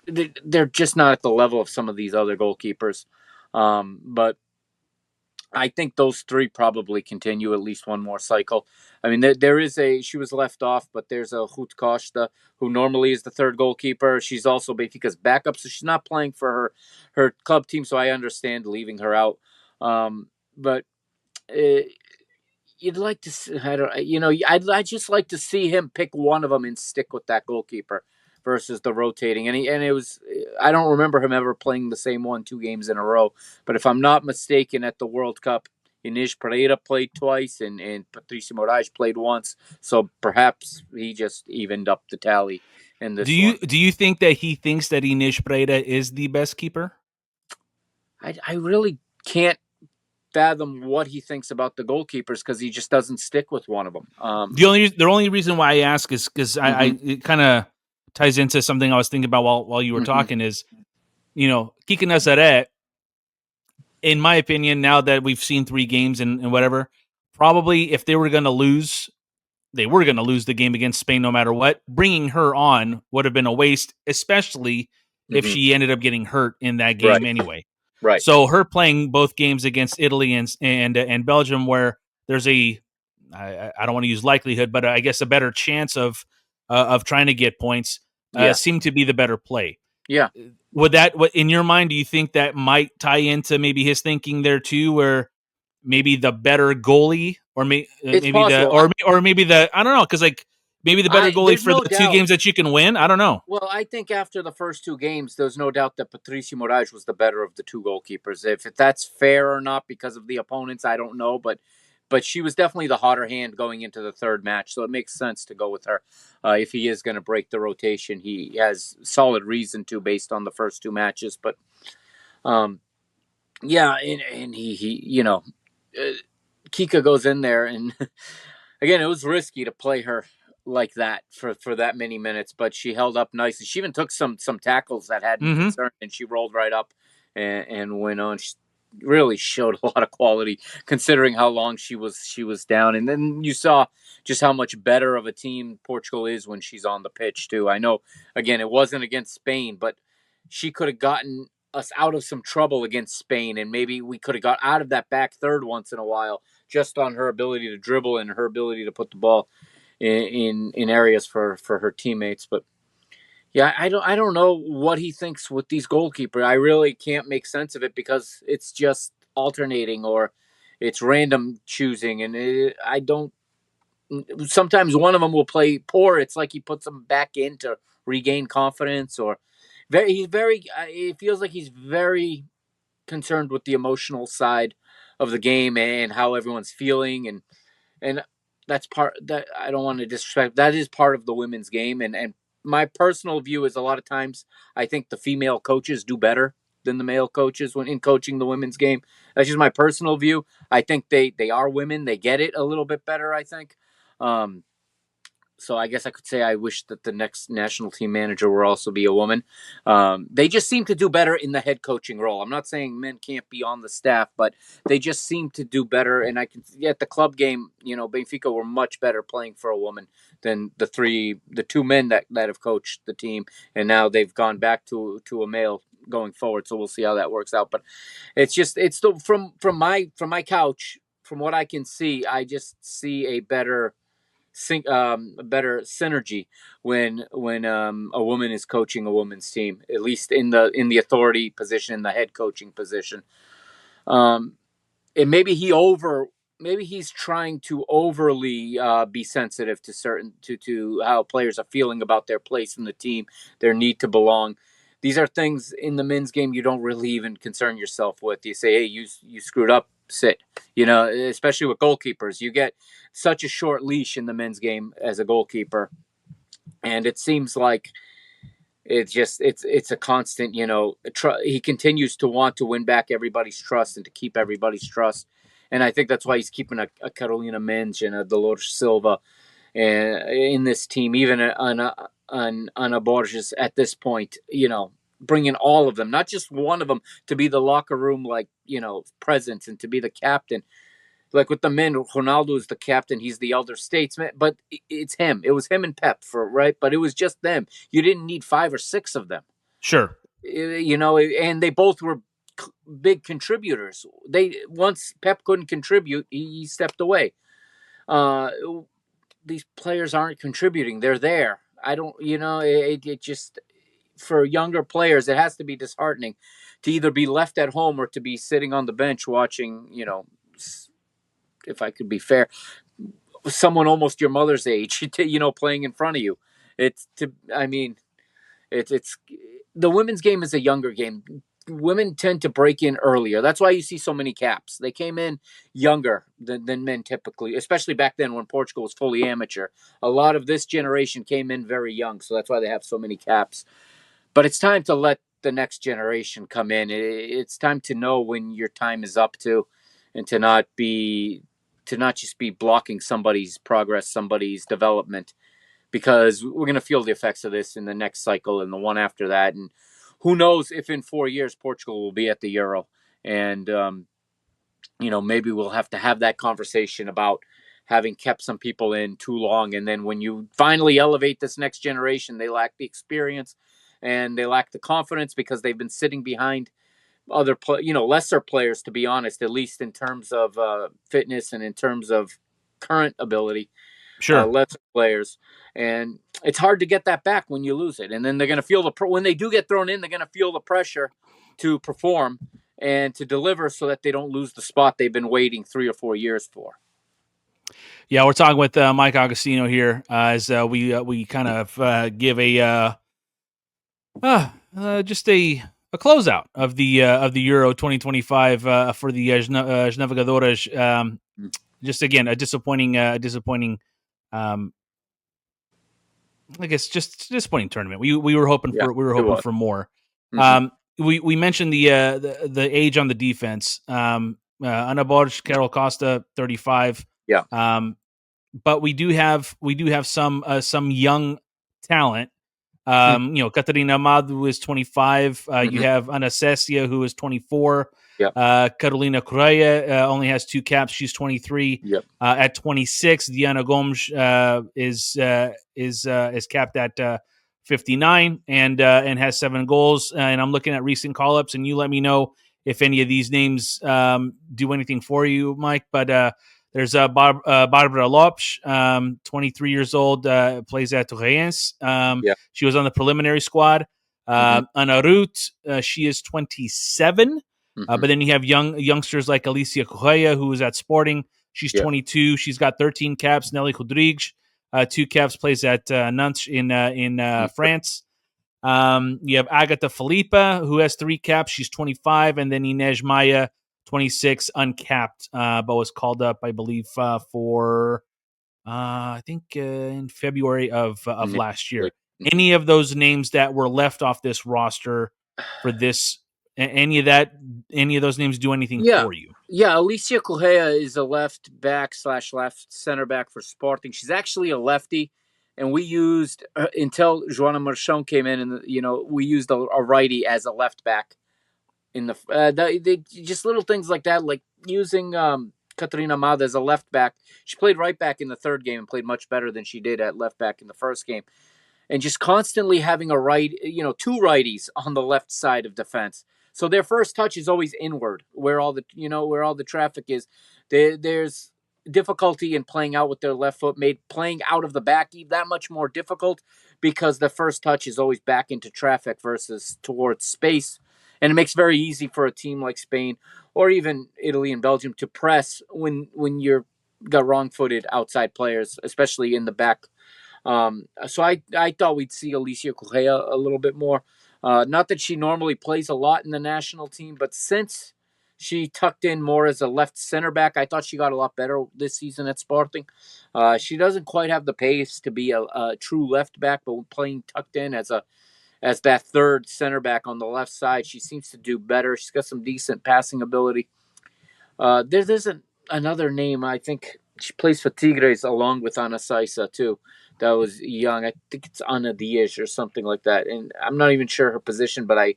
they're just not at the level of some of these other goalkeepers. But I think those 3 probably continue at least one more cycle. I mean, she was left off, but there's a Ruth Costa, who normally is the 3rd goalkeeper. She's also Benfica's backup, so she's not playing for her club team, so I understand leaving her out. But you'd like to see, I'd just like to see him pick one of them and stick with that goalkeeper versus the rotating. And it was, I don't remember him ever playing the same 2 games in a row. But if I'm not mistaken, at the World Cup, Ines Pereira played twice and Patricia Moraes played once. So perhaps he just evened up the tally in this one. Do you think that he thinks that Ines Pereira is the best keeper? I really can't fathom what he thinks about the goalkeepers because he just doesn't stick with one of them. The only reason why I ask is because it kind of ties into something I was thinking about while you were talking is, Kike Nazaret, in my opinion, now that we've seen 3 games and whatever, probably if they were going to lose they were going to lose the game against Spain no matter what. Bringing her on would have been a waste, especially if she ended up getting hurt in that game anyway. Right. So her playing both games against Italy and Belgium, where there's I don't want to use likelihood, but I guess a better chance of trying to get points, seemed to be the better play. Yeah. Would that, in your mind, do you think that might tie into maybe his thinking there too, where maybe the better goalie, or maybe the I don't know, because like maybe the better goalie for the two games that you can win? I don't know. Well, I think after the first two games, there's no doubt that Patricia Moraes was the better of the two goalkeepers. If that's fair or not because of the opponents, I don't know, but she was definitely the hotter hand going into the third match, so it makes sense to go with her. If he is going to break the rotation, he has solid reason to based on the first two matches. But yeah, and he Kika goes in there, and again, it was risky to play her like that for that many minutes, but she held up nicely. She even took some tackles that had me concerned, and she rolled right up and went on. She really showed a lot of quality considering how long she was down. And then you saw just how much better of a team Portugal is when she's on the pitch too. I know, again, it wasn't against Spain, but she could have gotten us out of some trouble against Spain, and maybe we could have got out of that back third once in a while just on her ability to dribble and her ability to put the ball in areas for her teammates. But yeah, I don't know what he thinks with these goalkeepers. I really can't make sense of it because it's just alternating or it's random choosing, and I don't. Sometimes one of them will play poor. It's like he puts them back in to regain confidence, or he's very. It feels like he's very concerned with the emotional side of the game and how everyone's feeling, and that's part that I don't want to disrespect. That is part of the women's game, and my personal view is a lot of times I think the female coaches do better than the male coaches when in coaching the women's game. That's just my personal view. I think they are women. They get it a little bit better, I think. So I guess I could say I wish that the next national team manager will also be a woman. They just seem to do better in the head coaching role. I'm not saying men can't be on the staff, but they just seem to do better. And I can at the club game, Benfica were much better playing for a woman than the two men that have coached the team, and now they've gone back to a male going forward. So we'll see how that works out. But it's still from my couch, from what I can see, I just see a better synergy when a woman is coaching a woman's team, at least in the authority position, in the head coaching position. And maybe he's trying to overly be sensitive to how players are feeling about their place in the team, their need to belong. These are things in the men's game you don't really even concern yourself with. You say, hey, you screwed up, sit. Especially with goalkeepers, you get such a short leash in the men's game as a goalkeeper, and it seems like it's a constant. He continues to want to win back everybody's trust and to keep everybody's trust, and I think that's why he's keeping a Carolina Mendes and a Dolores Silva in this team, even on a Borges at this point. Bringing all of them, not just one of them, to be the locker room presence and to be the captain. Like with the men, Ronaldo is the captain. He's the elder statesman, but it's him. It was him and Pep right? But it was just them. You didn't need 5 or 6 of them. Sure. And they both were big contributors. Once Pep couldn't contribute, he stepped away. These players aren't contributing. They're there. I don't, it just, for younger players, it has to be disheartening to either be left at home or to be sitting on the bench watching, if I could be fair, someone almost your mother's age, playing in front of you. It's the women's game is a younger game. Women tend to break in earlier. That's why you see so many caps. They came in younger than men typically, especially back then when Portugal was fully amateur. A lot of this generation came in very young, so that's why they have so many caps. But it's time to let the next generation come in. It's time to know when your time is up to, and to not just be blocking somebody's progress, somebody's development, because we're going to feel the effects of this in the next cycle and the one after that. And who knows if in 4 years Portugal will be at the Euro, and maybe we'll have to have that conversation about having kept some people in too long. And then when you finally elevate this next generation, they lack the experience and they lack the confidence because they've been sitting behind other lesser players, to be honest, at least in terms of fitness and in terms of current ability. Sure. Lesser players, and it's hard to get that back when you lose it. And then they're going to feel when they do get thrown in, they're going to feel the pressure to perform and to deliver so that they don't lose the spot they've been waiting 3 or 4 years for. Yeah, we're talking with Mike Agostinho here as we kind of give a just a closeout of the Euro 2025 for the Navegadoras. Just again a disappointing I guess just disappointing tournament. We were hoping for more. Mm-hmm. We mentioned the age on the defense. Ana Borges, Carol Costa, 35. Yeah. But we do have some young talent. Katarina Amado, who is 25. You have Anastasia, who is 24. Carolina Correa only has 2 caps. She's 23. At 26, Diana Gomes is capped at 59 and has 7 goals. And I'm looking at recent call-ups, and you let me know if any of these names do anything for you, Mike. But there's Barbara Lopes, 23 years old, plays at Reims. She was on the preliminary squad. Ana Ruth, she is 27. But then you have youngsters like Alicia Correa, who is at Sporting. She's 22. She's got 13 caps. Nelly Rodrigues, 2 caps, plays at Nantes in France. You have Agatha Filipa, who has 3 caps. She's 25. And then Inez Maya, 26, uncapped, but was called up, I believe, for I think in February of last year. Any of those names that were left off this roster for this? Any of those names do anything for you? Yeah, Alicia Correa is a left back / left center back for Sporting. She's actually a lefty, and we used until Joana Marchão came in, and we used a righty as a left back. In the just little things like that, like using Catarina Amado as a left back. She played right back in the third game and played much better than she did at left back in the first game. And just constantly having 2 righties on the left side of defense. So their first touch is always inward, where all the traffic is. There's difficulty in playing out with their left foot, made playing out of the back that much more difficult because the first touch is always back into traffic versus towards space. And it makes it very easy for a team like Spain or even Italy and Belgium to press when you're got wrong-footed outside players, especially in the back. So I thought we'd see Alicia Correa a little bit more. Not that she normally plays a lot in the national team, but since she tucked in more as a left center back, I thought she got a lot better this season at Sporting. She doesn't quite have the pace to be a true left back, but playing tucked in as that third center back on the left side, she seems to do better. She's got some decent passing ability. There's another name. I think she plays for Tigres along with Ana Saisa too. That was young. I think it's Ana Diaz or something like that. And I'm not even sure her position, but I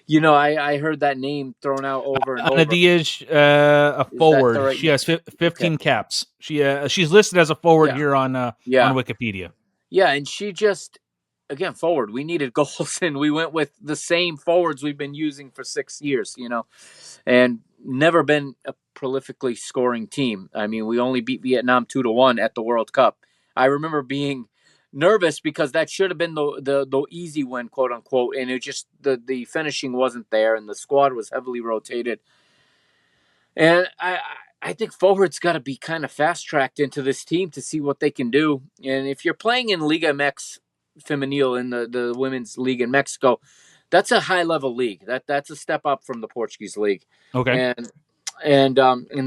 heard that name thrown out over and over. Ana Diaz, a forward. Right she has 15 caps. She's listed as a forward here on Wikipedia. Yeah, and she just, again, forward. We needed goals, and we went with the same forwards we've been using for 6 years, and never been a prolifically scoring team. I mean, we only beat Vietnam 2-1 at the World Cup. I remember being nervous because that should have been the easy win, quote unquote, and it just the finishing wasn't there, and the squad was heavily rotated. And I think forwards got to be kind of fast tracked into this team to see what they can do. And if you're playing in Liga MX Femenil in the women's league in Mexico, that's a high level league. That's a step up from the Portuguese league. Okay. And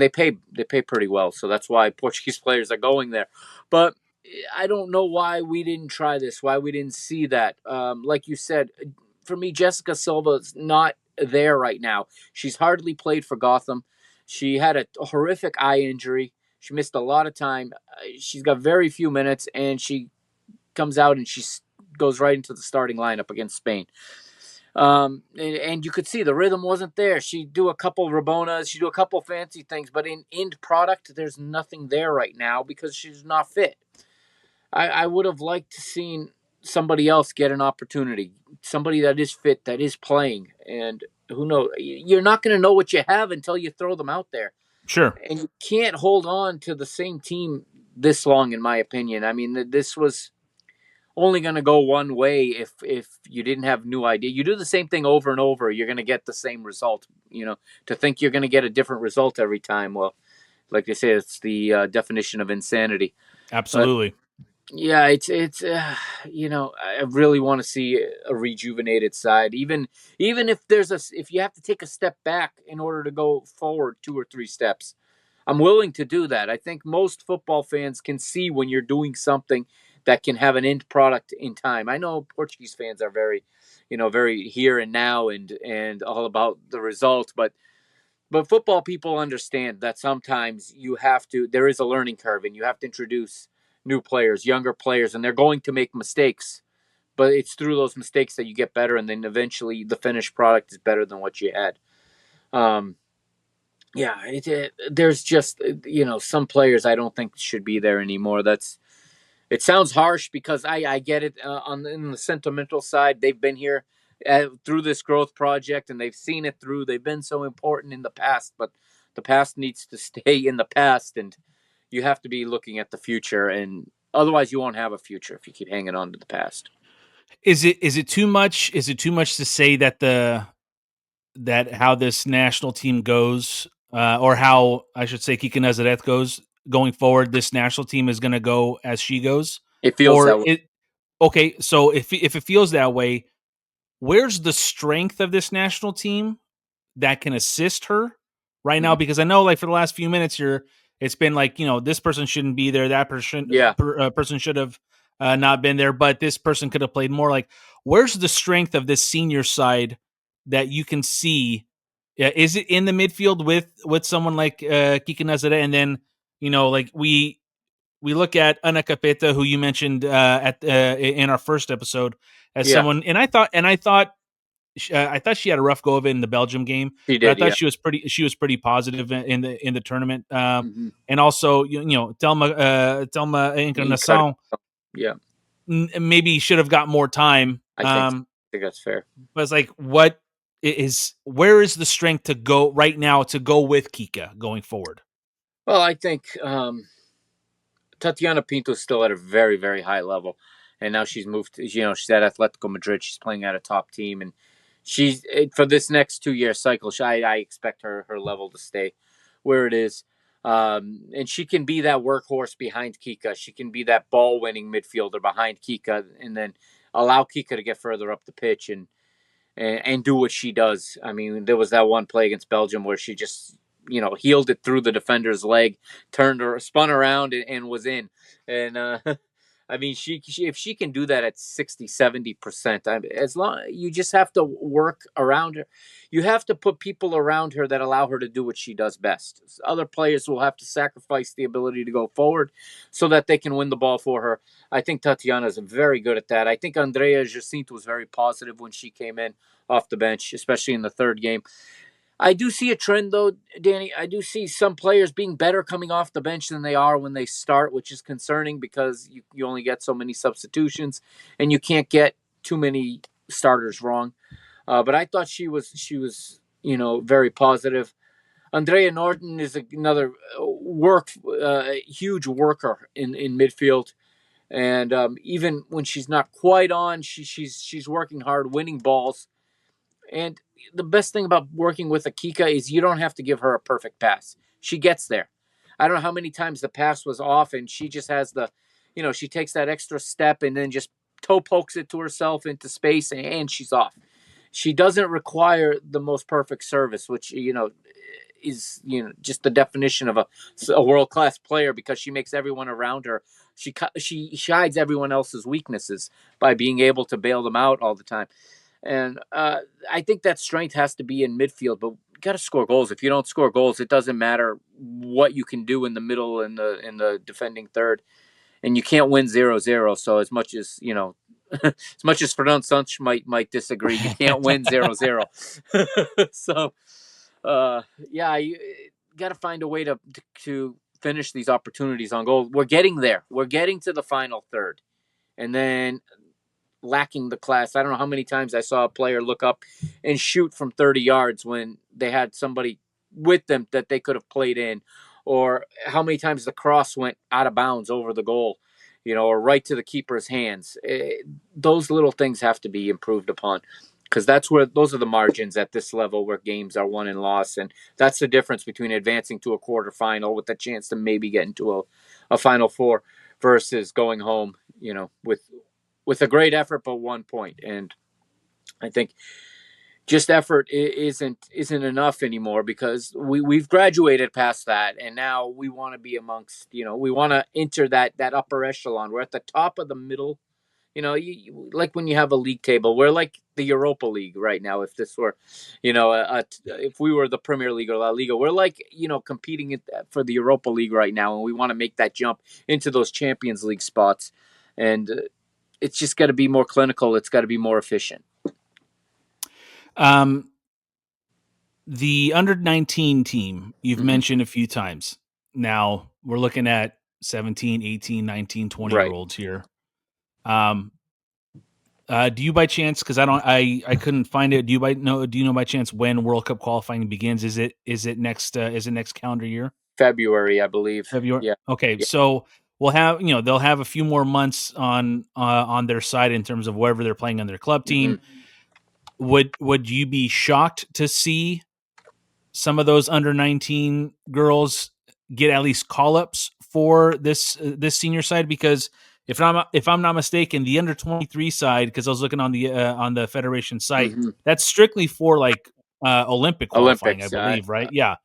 they pay pretty well, so that's why Portuguese players are going there. But I don't know why we didn't try this, why we didn't see that. Like you said, for me, Jessica Silva is not there right now. She's hardly played for Gotham. She had a horrific eye injury. She missed a lot of time. She's got very few minutes, and she comes out and she goes right into the starting lineup against Spain. And you could see the rhythm wasn't there. She'd do a couple Rabonas, she'd do a couple fancy things, but in end product, there's nothing there right now because she's not fit. I would have liked to seen somebody else get an opportunity, somebody that is fit, that is playing, and who knows? You're not going to know what you have until you throw them out there. Sure. And you can't hold on to the same team this long, in my opinion. I mean, this was only going to go one way if you didn't have new idea. You do the same thing over and over, you're going to get the same result. To think you're going to get a different result every time, well, like they say, it's the definition of insanity. Absolutely. But, yeah, it's I really want to see a rejuvenated side. Even if if you have to take a step back in order to go forward 2 or 3 steps, I'm willing to do that. I think most football fans can see when you're doing something that can have an end product in time. I know Portuguese fans are very, very here and now and all about the result, but football people understand that sometimes there is a learning curve and you have to introduce new players, younger players, and they're going to make mistakes. But it's through those mistakes that you get better, and then eventually the finished product is better than what you had. There's just some players I don't think should be there anymore. It sounds harsh because I get it in the sentimental side. They've been here through this growth project, and they've seen it through. They've been so important in the past, but the past needs to stay in the past, and you have to be looking at the future, and otherwise you won't have a future if you keep hanging on to the past. Is it too much? Is it too much to say that how this national team goes, or how I should say Kika Nazaret goes going forward? This national team is going to go as she goes. It feels that way. Okay, so if it feels that way, where's the strength of this national team that can assist her right now? Because I know, like, for the last few minutes here, it's been like, this person shouldn't be there, that person person should have not been there, but this person could have played more. Like, where's the strength of this senior side that you can see? Is it in the midfield with someone like Kika Nazare, and then like we look at Ana Capeta, who you mentioned in our first episode as someone, and I thought she had a rough go of it in the Belgium game. She did. I thought she was pretty positive in the tournament. And also, Thelma Encarnação, maybe should have got more time. I think that's fair. But it's like, where is the strength to go right now to go with Kika going forward? Well, I think Tatiana Pinto is still at a very, very high level. And now she's moved, she's at Atletico Madrid. She's playing at a top team. And for this next 2-year cycle, I expect her level to stay where it is. And she can be that workhorse behind Kika. She can be that ball-winning midfielder behind Kika, and then allow Kika to get further up the pitch and do what she does. I mean, there was that one play against Belgium where she just, heeled it through the defender's leg, spun around and was in. And I mean, if she can do that at 60-70%, as long you just have to work around her. You have to put people around her that allow her to do what she does best. Other players will have to sacrifice the ability to go forward so that they can win the ball for her. I think Tatiana is very good at that. I think Andrea Jacinto was very positive when she came in off the bench, especially in the third game. I do see a trend, though, Danny. I do see some players being better coming off the bench than they are when they start, which is concerning because you only get so many substitutions and you can't get too many starters wrong. But I thought she was very positive. Andrea Norton is another huge worker in midfield, and even when she's not quite on, she's working hard, winning balls. And the best thing about working with Akika is you don't have to give her a perfect pass. She gets there. I don't know how many times the pass was off and she just has she takes that extra step and then just toe pokes it to herself into space and she's off. She doesn't require the most perfect service, which, is, just the definition of a world-class player because she makes everyone around her. She hides everyone else's weaknesses by being able to bail them out all the time. And I think that strength has to be in midfield, but you got to score goals. If you don't score goals, it doesn't matter what you can do in the middle and in the defending third, and you can't win 0-0. So as much as as much as Fernand Sanch might disagree, you can't win 0-0. So, yeah, you got to find a way to finish these opportunities on goal. We're getting there. We're getting to the final third. And then lacking the class. I don't know how many times I saw a player look up and shoot from 30 yards when they had somebody with them that they could have played in, or how many times the cross went out of bounds over the goal, or right to the keeper's hands. Those little things have to be improved upon, because those are the margins at this level where games are won and lost. And that's the difference between advancing to a quarterfinal with a chance to maybe get into a Final Four versus going home, with a great effort, but 1 point. And I think just effort isn't enough anymore, because we've graduated past that. And now we want to be amongst, we want to enter that upper echelon. We're at the top of the middle. Like when you have a league table, we're like the Europa League right now. If this were, if we were the Premier League or La Liga, we're like, competing for the Europa League right now. And we want to make that jump into those Champions League spots. And it's just got to be more clinical. It's got to be more efficient. The under-19 team you've mentioned a few times. Now we're looking at 17, 18, 19, 20-year-olds here. Do you by chance, because I couldn't find it, do you know by chance when World Cup qualifying begins? Is it next calendar year? February, I believe. February. Yeah. Okay. Yeah. So we'll have, they'll have a few more months on their side in terms of wherever they're playing on their club team. Would you be shocked to see some of those under-19 girls get at least call-ups for this senior side? Because if I'm not mistaken, the under-23 side, because I was looking on the federation site, that's strictly for like Olympic qualifying, Olympics, I believe, right? Yeah.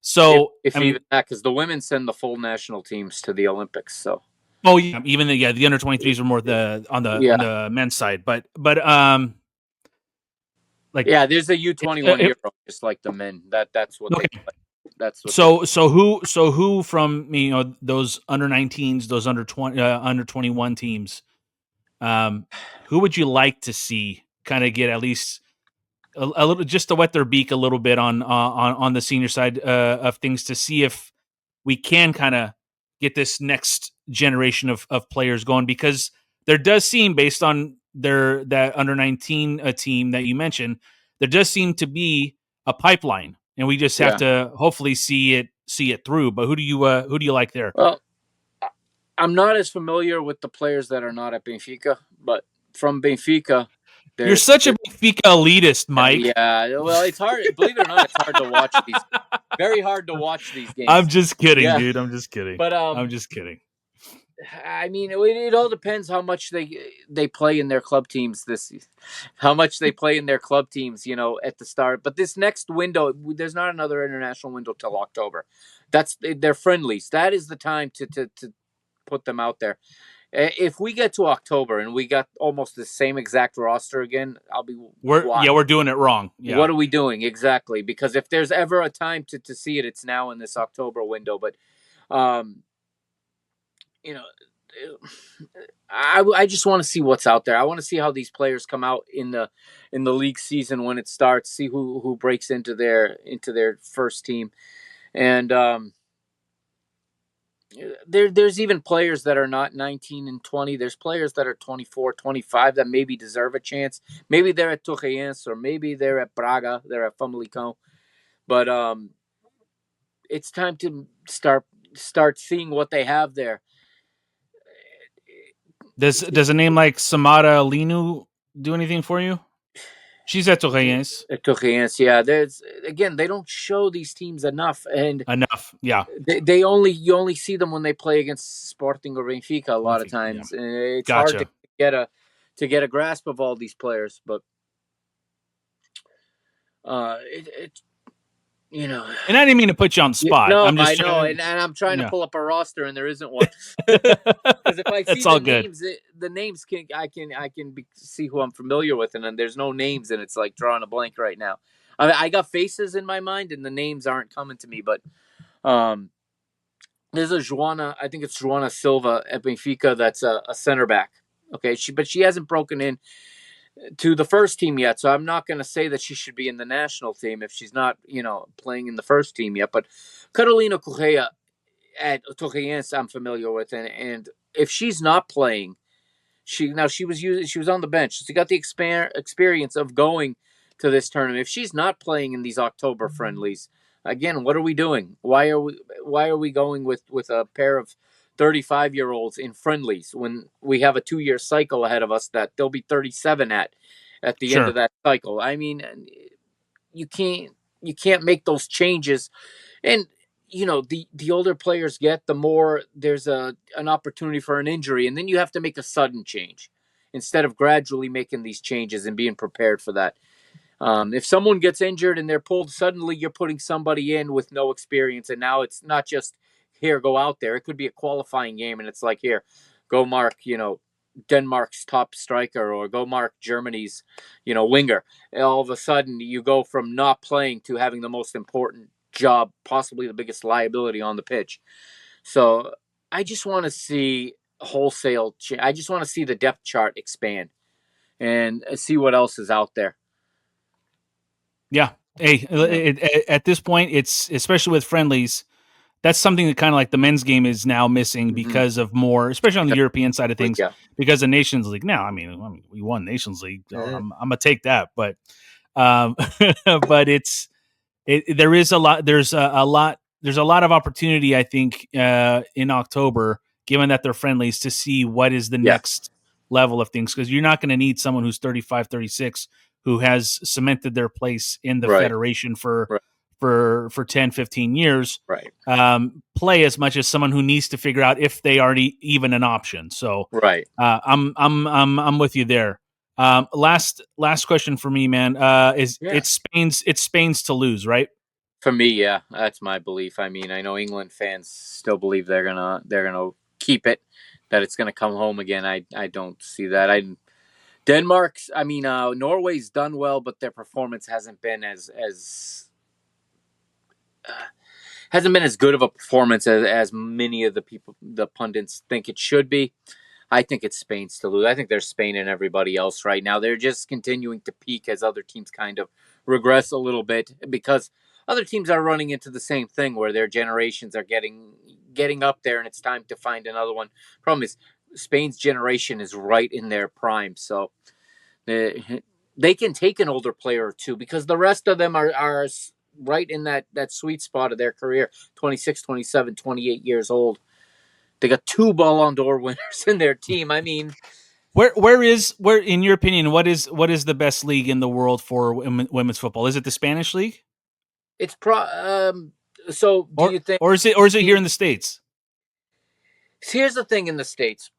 So if even that, because the women send the full national teams to the Olympics. So. Oh yeah, even the under-23s are more on the men's side, but like, yeah, there's a U21 Euro, just like the men. That's what. Okay. That's what. So who from those under-19s, those under-21 teams, who would you like to see kind of get at least a little, just to wet their beak a little bit on the senior side of things, to see if we can kind of get this next generation of players going? Because there does seem, based on that under-19 team that you mentioned, there does seem to be a pipeline, and we just have to hopefully see it through. But who do you like there? Well, I'm not as familiar with the players that are not at Benfica, but from Benfica, you're such a Benfica elitist, Mike. Yeah, well, it's hard. Believe it or not, it's hard to watch these. Very hard to watch these games. I'm just kidding, dude. I'm just kidding. But I'm just kidding. I mean, it all depends how much they play in their club teams this season. How much they play in their club teams, at the start. But this next window, there's not another international window till October. That's their friendlies. That is the time to put them out there. If we get to October and we got almost the same exact roster again, we're doing it wrong. Yeah. What are we doing exactly? Because if there's ever a time to see it, it's now in this October window. But I just want to see what's out there. I want to see how these players come out in the league season when it starts. See who breaks into their first team, and there's even players that are not 19 and 20. There's players that are 24, 25 that maybe deserve a chance. Maybe they're at Torreense, or maybe they're at Braga, they're at Famalicão. But it's time to start seeing what they have there. Does a name like Samara Linu do anything for you? She's at Torreense. At Torreense, yeah. They don't show these teams enough, yeah. You only see them when they play against Sporting or Benfica a lot of times. Yeah. It's hard to get a grasp of all these players, but And I didn't mean to put you on the spot. No, I know, and I'm trying to pull up a roster, and there isn't one. Because if I see the names, I can see who I'm familiar with, and then there's no names, and it's like drawing a blank right now. I got faces in my mind, and the names aren't coming to me. But there's a Joana, I think it's Joana Silva at Benfica. That's a center back. Okay, but she hasn't broken in to the first team yet, so I'm not going to say that she should be in the national team if she's not, playing in the first team yet. But Carolina Correa at Torreense, I'm familiar with, and if she's not playing, she was on the bench. She got the experience of going to this tournament. If she's not playing in these October friendlies, again, what are we doing? Why are we going with a pair of 35-year-olds in friendlies when we have a 2-year cycle ahead of us that they'll be 37 at the end of that cycle? I mean, you can't make those changes. And the older players get, the more there's an opportunity for an injury, and then you have to make a sudden change instead of gradually making these changes and being prepared for that. If someone gets injured and they're pulled, suddenly you're putting somebody in with no experience, and now it's not just here, go out there. It could be a qualifying game, and it's like, here, go mark, Denmark's top striker, or go mark Germany's, winger. And all of a sudden, you go from not playing to having the most important job, possibly the biggest liability on the pitch. So I just want to see I just want to see the depth chart expand and see what else is out there. Yeah. Hey, at this point, it's especially with friendlies. That's something that kind of like the men's game is now missing because of more, especially on the European side of things, because the Nations League. Now, I mean, we won Nations League. So I'm gonna take that, but but there is a lot. There's a lot of opportunity, I think, in October, given that they're friendlies, to see what is the next level of things, because you're not going to need someone who's 35, 36 who has cemented their place in the federation for 10, 15 years, play as much as someone who needs to figure out if they are even an option. So I'm with you there. Last question for me, man, it's Spain's to lose, right? For me, yeah, that's my belief. I mean, I know England fans still believe they're gonna keep it, that it's gonna come home again. I don't see that. Norway's done well, but their performance hasn't been as good of a performance as many of the pundits think it should be. I think it's Spain's to lose. I think there's Spain and everybody else right now. They're just continuing to peak as other teams kind of regress a little bit, because other teams are running into the same thing where their generations are getting up there, and it's time to find another one. Problem is, Spain's generation is right in their prime, so they can take an older player or two, because the rest of them are right in that sweet spot of their career, 26, 27, 28 years old. They got 2 Ballon d'Or winners in their team. I mean, where in your opinion, what is the best league in the world for women's football? Is it the Spanish league? It's so do you think, or is it here in the States? Here's the thing in the States.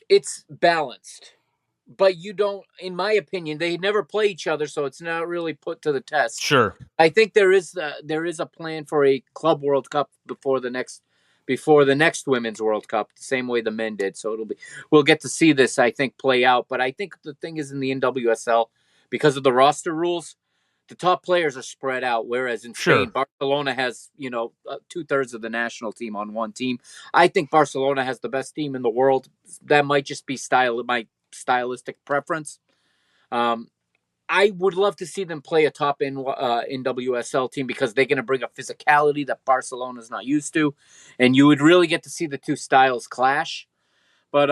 It's balanced, but you don't, in my opinion, they never play each other, so it's not really put to the test. Sure. I think there is a plan for a Club World Cup before the next Women's World Cup, the same way the men did. So we'll get to see this, I think, play out. But I think the thing is, in the NWSL, because of the roster rules, the top players are spread out, whereas in Spain, Barcelona has 2/3 of the national team on one team. I think Barcelona has the best team in the world. That might just be my stylistic preference. I would love to see them play a top NWSL team, because they're going to bring a physicality that Barcelona's not used to, and you would really get to see the two styles clash. But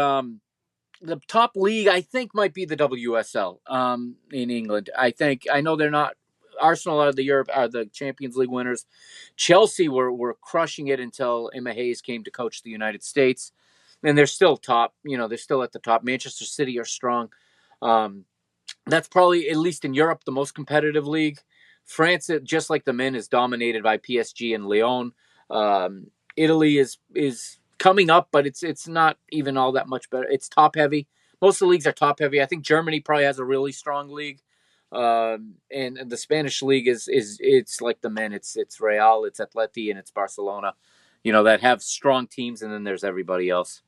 the top league, I think, might be the WSL in England. I know they're not. Arsenal are the Champions League winners. Chelsea were crushing it until Emma Hayes came to coach the United States, and they're still top. They're still at the top. Manchester City are strong. That's probably, at least in Europe, the most competitive league. France, just like the men, is dominated by PSG and Lyon. Italy is coming up, but it's not even all that much better. It's top heavy. Most of the leagues are top heavy. I think Germany probably has a really strong league. And the Spanish league it's like the men. It's Real, it's Atleti, and it's Barcelona. That have strong teams, and then there's everybody else.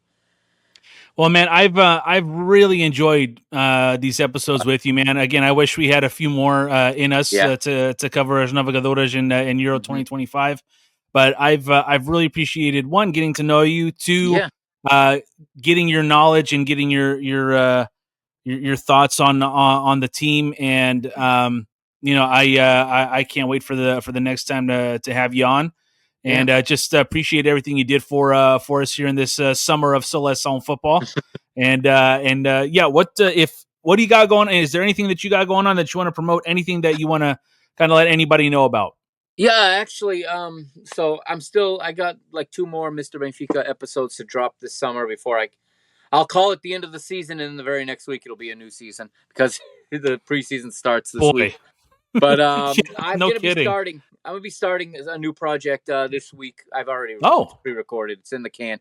Well, man, I've really enjoyed these episodes with you, man. Again, I wish we had a few more in us to cover as Navegadoras in Euro 2025. But I've really appreciated, one, getting to know you, two, getting your knowledge and getting your thoughts on the team. And I can't wait for the next time to have you on. And just appreciate everything you did for us here in this summer of Seleção football. What do you got going on? Is there anything that you got going on that you want to promote? Anything that you want to kind of let anybody know about? Yeah, actually, so I got like 2 more Mr. Benfica episodes to drop this summer before I'll call it the end of the season, and the very next week it'll be a new season because the preseason starts this week. But I'm gonna be starting a new project this week. I've already pre-recorded. It's in the can.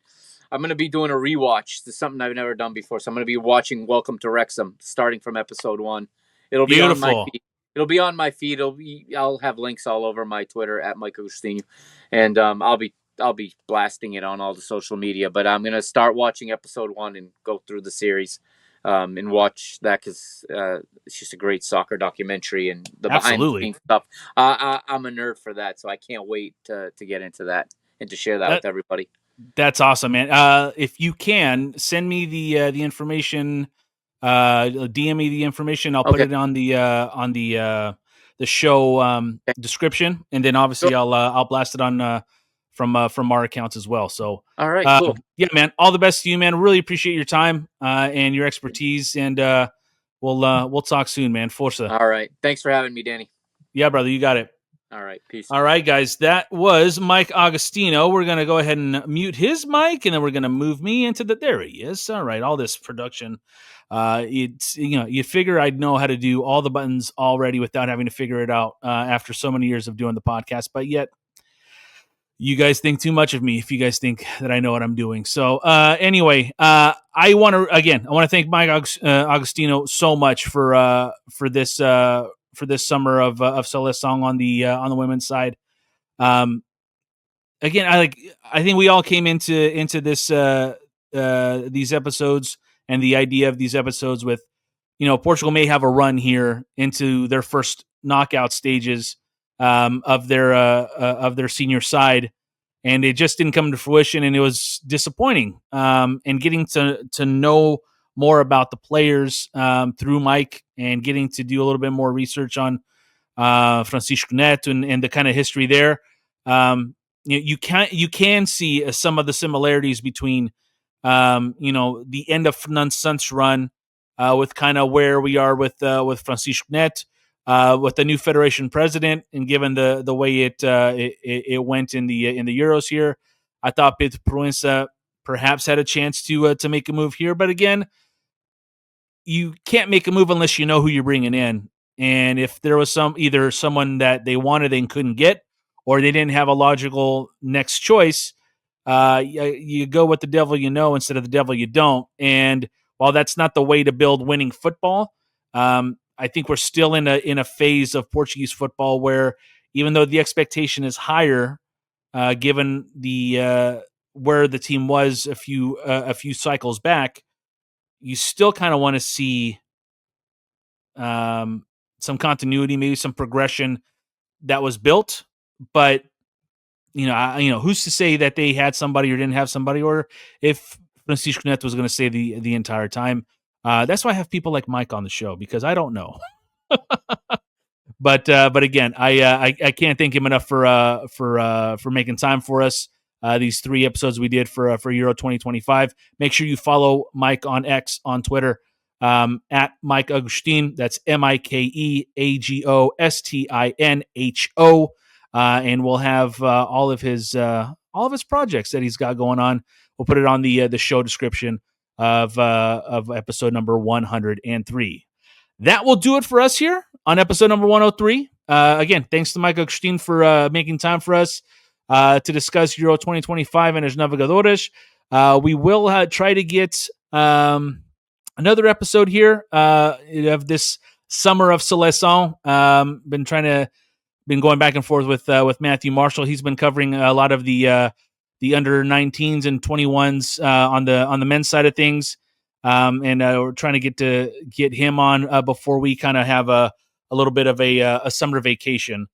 I'm gonna be doing a rewatch. This is something I've never done before. So I'm gonna be watching Welcome to Wrexham, starting from episode 1. It'll be on my feed. It'll be on my feed. I'll have links all over my Twitter at Mike Agostinho, and I'll be blasting it on all the social media. But I'm gonna start watching episode 1 and go through the series. And watch that because it's just a great soccer documentary and the behind-the-scenes stuff. I'm a nerd for that, so I can't wait to get into that and to share that with everybody. That's awesome, man. If you can, send me the information. DM me the information. I'll put it on the show description, and then obviously I'll blast it on from our accounts as well. So all right, cool. Yeah, man. All the best to you, man. Really appreciate your time and your expertise, and we'll talk soon, man. Forza. All right. Thanks for having me, Danny. Yeah, brother. You got it. All right. Peace. All right, guys. That was Mike Agostinho. We're gonna go ahead and mute his mic, and then we're gonna move me into the. There he is. All right. All this production. You figure I'd know how to do all the buttons already without having to figure it out after so many years of doing the podcast, but yet you guys think too much of me if you guys think that I know what I'm doing. So anyway, I want to thank Mike Agostinho so much for this summer of Seleção on the women's side. Again, I think we all came into this these episodes and the idea of these episodes with, Portugal may have a run here into their first knockout stages of their senior side, and it just didn't come to fruition, and it was disappointing. And getting to know more about the players through Mike, and getting to do a little bit more research on Francisco Neto and the kind of history there. You can see some of the similarities between the end of Fernando Santos' run with kind of where we are with Francisco Neto, with the new federation president, and given the way it went in the Euros here, I thought Pedro Proença perhaps had a chance to make a move here. But again, you can't make a move unless you know who you're bringing in. And if there was either someone that they wanted and couldn't get, or they didn't have a logical next choice, you go with the devil you know instead of the devil you don't. And while that's not the way to build winning football, I think we're still in a phase of Portuguese football where, even though the expectation is higher, given the where the team was a few cycles back, you still kind of want to see some continuity, maybe some progression that was built. But who's to say that they had somebody or didn't have somebody, or if Francisco Neto was going to stay the entire time. That's why I have people like Mike on the show, because I don't know. But again, I can't thank him enough for making time for us. These 3 episodes we did for Euro 2025. Make sure you follow Mike on X, on Twitter, at Mike Agostinho. That's MikeAgostinho. And we'll have all of his projects that he's got going on. We'll put it on the show description of episode number 103. That will do it for us here on episode number 103. Again, thanks to Mike Agostinho for making time for us to discuss Euro 2025 and his Navegadoras. We will try to get another episode here of this summer of Seleção. Been going back and forth with Matthew Marshall. He's been covering a lot of the under 19s and 21s on the men's side of things, and we're trying to get him on before we kind of have a little bit of a summer vacation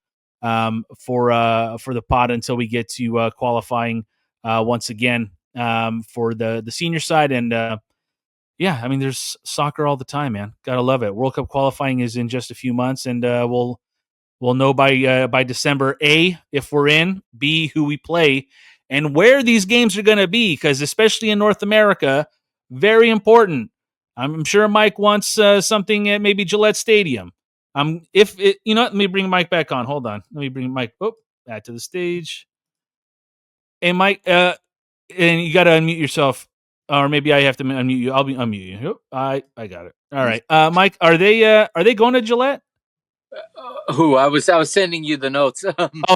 for the pod until we get to qualifying once again for the senior side. And yeah, I mean, there's soccer all the time, man. Gotta love it. World Cup qualifying is in just a few months, and we'll know by December, A, if we're in, B, who we play, and where these games are going to be, because especially in North America, very important. I'm sure Mike wants something at maybe Gillette Stadium. Let me bring Mike back on. Hold on. Let me bring Mike back to the stage. Hey, Mike, and you got to unmute yourself, or maybe I have to unmute you. I'll unmute you. I got it. All right, Mike, are they going to Gillette? Who? I was sending you the notes.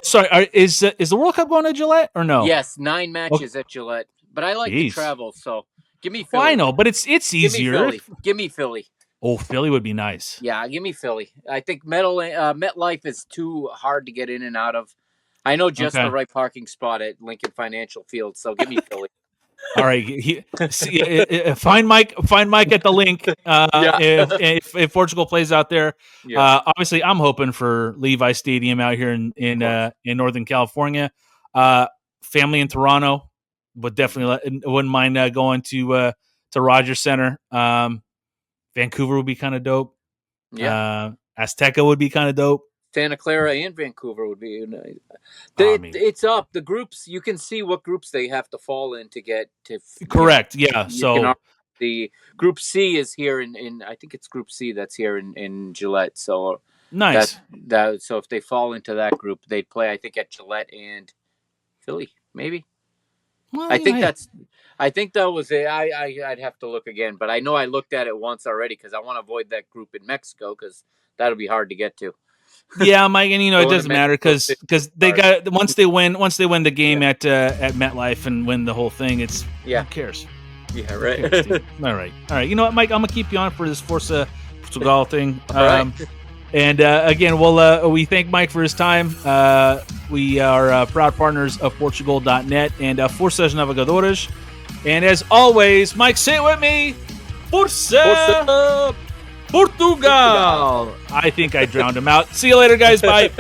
Sorry. Is the World Cup going to Gillette or no? Yes, 9 matches at Gillette. But I like to travel, so give me Philly. Well, I know, but it's easier. Give me Philly. Oh, Philly would be nice. Yeah, give me Philly. I think MetLife is too hard to get in and out of. I know just the right parking spot at Lincoln Financial Field, so give me Philly. All right, find Mike at the link. If Portugal plays out there, obviously I'm hoping for Levi Stadium out here in Northern California. Family in Toronto would definitely wouldn't mind going to Rogers Center. Vancouver would be kind of dope. Yeah, Azteca would be kind of dope. Santa Clara and Vancouver would be nice. It's up. The groups, you can see what groups they have to fall in to get to. Correct. Yeah. So the Group C is here in I think it's Group C that's here in Gillette. So nice. So if they fall into that group, they'd play, I think, at Gillette and Philly, maybe. Well, I think that was it. I'd have to look again, but I know I looked at it once already because I want to avoid that group in Mexico because that'll be hard to get to. Yeah, Mike, and it doesn't matter because they got once they win the game at MetLife and win the whole thing. Who cares? Yeah, right. Cares, all right. You know what, Mike? I'm gonna keep you on for this Forza Portugal thing. And again, we thank Mike for his time. We are proud partners of Portugal.net and Forza Navegadoras. And as always, Mike, say it with me: Forza Portugal. I think I drowned him out. See you later, guys. Bye.